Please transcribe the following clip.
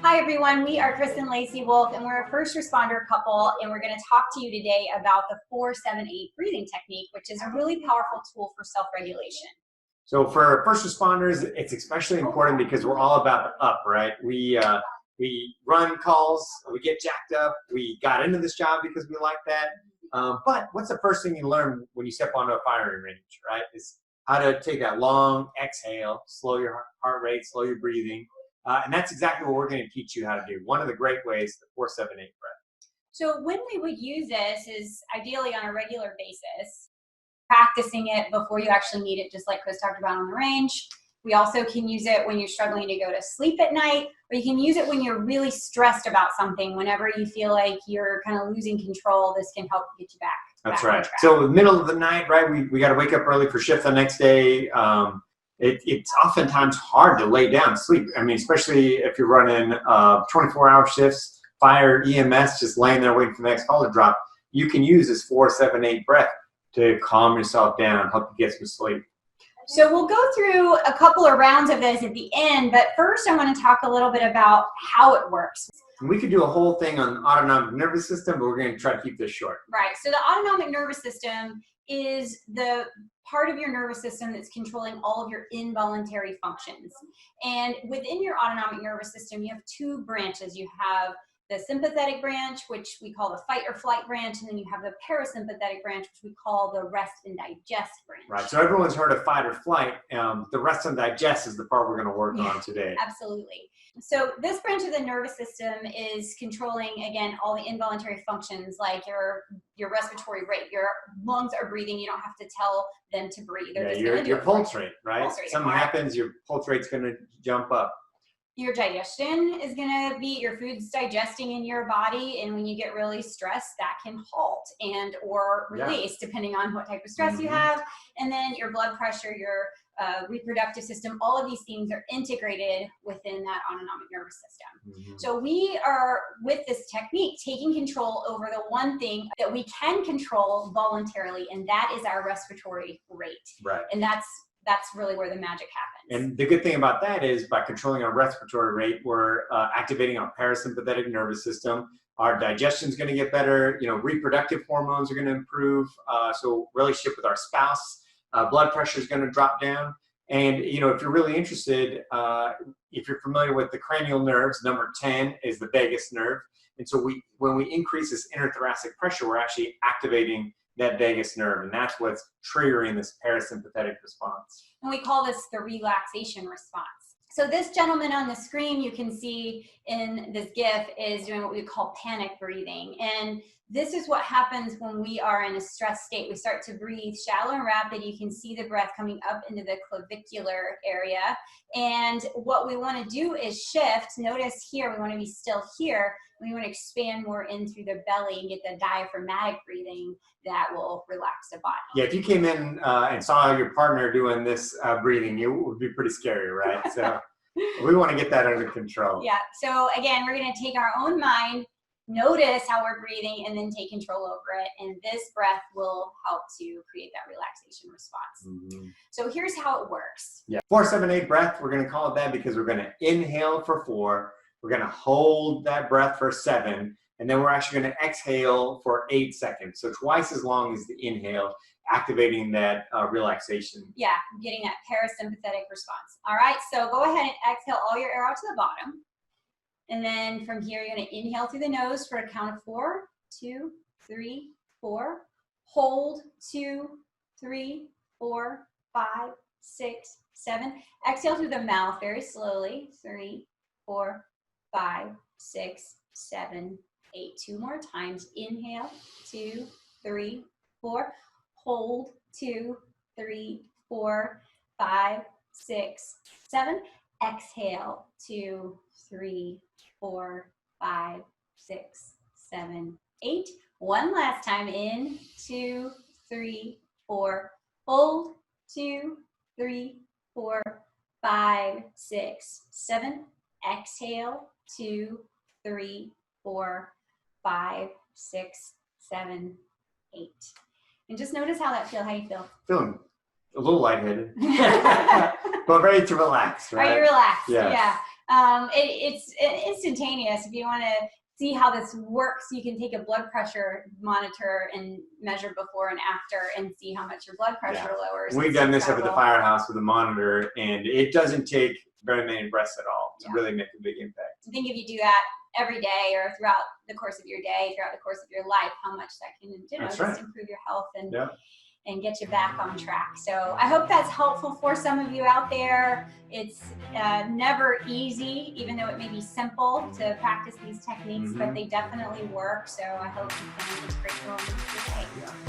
Hi everyone, we are Chris and Lacey Wolf and we're a first responder couple, and we're going to talk to you today about the 4-7-8 breathing technique, which is a really powerful tool for self-regulation. So for first responders, it's especially important because we're all about the up, right? We run calls, we get jacked up, we got into this job because we like that. But what's the first thing you learn when you step onto a firing range, right? Is how to take that long exhale, slow your heart rate, slow your breathing. And that's exactly what we're going to teach you how to do. One of the great ways, the 4-7-8 breath. So when we would use this is ideally on a regular basis, practicing it before you actually need it, just like Chris talked about on the range. We also can use it when you're struggling to go to sleep at night, or you can use it when you're really stressed about something. Whenever you feel like you're kind of losing control, this can help get you back. That's right. So middle of the night, right? We got to wake up early for shift the next day. It's oftentimes hard to lay down and sleep. I mean, especially if you're running 24-hour shifts, fire, EMS, just laying there waiting for the next call to drop. You can use this 4-7-8 breath to calm yourself down, help you get some sleep. So we'll go through a couple of rounds of this at the end, but first I want to talk a little bit about how it works. And we could do a whole thing on autonomic nervous system, but we're going to try to keep this short. Right. So the autonomic nervous system is the part of your nervous system that's controlling all of your involuntary functions. And within your autonomic nervous system, you have two branches. You have the sympathetic branch, which we call the fight or flight branch, and then you have the parasympathetic branch, which we call the rest and digest branch. Right, so everyone's heard of fight or flight. The rest and digest is the part we're going to work on today. Absolutely. So this branch of the nervous system is controlling, again, all the involuntary functions like your respiratory rate. Your lungs are breathing. You don't have to tell them to breathe. They're just your pulse rate, right? Something happens, your pulse rate's going to jump up. Your digestion is going to be, your food's digesting in your body, and when you get really stressed, that can halt and or release depending on what type of stress you have. And then your blood pressure, your reproductive system, all of these things are integrated within that autonomic nervous system. So we are, with this technique, taking control over the one thing that we can control voluntarily, and that is our respiratory rate. Right. And that's really where the magic happens. And the good thing about that is by controlling our respiratory rate, we're activating our parasympathetic nervous system. Our digestion is going to get better. Reproductive hormones are going to improve. So relationship with our spouse, blood pressure is going to drop down. And, if you're really interested, if you're familiar with the cranial nerves, number 10 is the vagus nerve. And so when we increase this interthoracic pressure, we're actually activating that vagus nerve, and that's what's triggering this parasympathetic response. And we call this the relaxation response. So this gentleman on the screen you can see in this GIF is doing what we call panic breathing. And this is what happens when we are in a stress state. We start to breathe shallow and rapid. You can see the breath coming up into the clavicular area. And what we want to do is shift. Notice here, we want to be still here. We want to expand more in through the belly and get the diaphragmatic breathing that will relax the body. Yeah, if you came in and saw your partner doing this breathing, it would be pretty scary, right? So we want to get that under control. Yeah, so again, we're going to take our own mind, notice how we're breathing, and then take control over it. And this breath will help to create that relaxation response. So here's how it works. Yeah, 4-7-8 breath, we're going to call it that because we're going to inhale for 4. We're going to hold that breath for 7, and then we're actually going to exhale for 8 seconds. So twice as long as the inhale, activating that relaxation. Yeah, getting that parasympathetic response. All right, so go ahead and exhale all your air out to the bottom. And then from here, you're going to inhale through the nose for a count of 4, 2, 3, 4. Hold 2, 3, 4, 5, 6, 7. Exhale through the mouth very slowly. 3, 4, 5, 6, 7, 8. 2 more times. Inhale, 2, 3, 4. Hold 2, 3, 4, 5, 6, 7. Exhale 2, 3, 4, 5, 6, 7, 8. One last time. In 2, 3, 4. Hold 2, 3, 4, 5, 6, 7. Exhale 2, 3, 4, 5, 6, 7, 8. And just notice how that feels. How you feel? Feeling a little lightheaded, but ready to relax, right? Are you relaxed? Yeah. It's instantaneous. If you want to see how this works, you can take a blood pressure monitor and measure before and after and see how much your blood pressure lowers. We've It's done this up at the incredible. firehouse with a monitor, and it doesn't take very many breaths at all to Yeah. really make a big impact. I think if you do that every day or throughout the course of your day, throughout the course of your life, how much that can, That's just right. improve your health and Yeah. and get you back on track. So I hope that's helpful for some of you out there. It's never easy, even though it may be simple to practice these techniques, but they definitely work. So I hope you can integrate them into your day.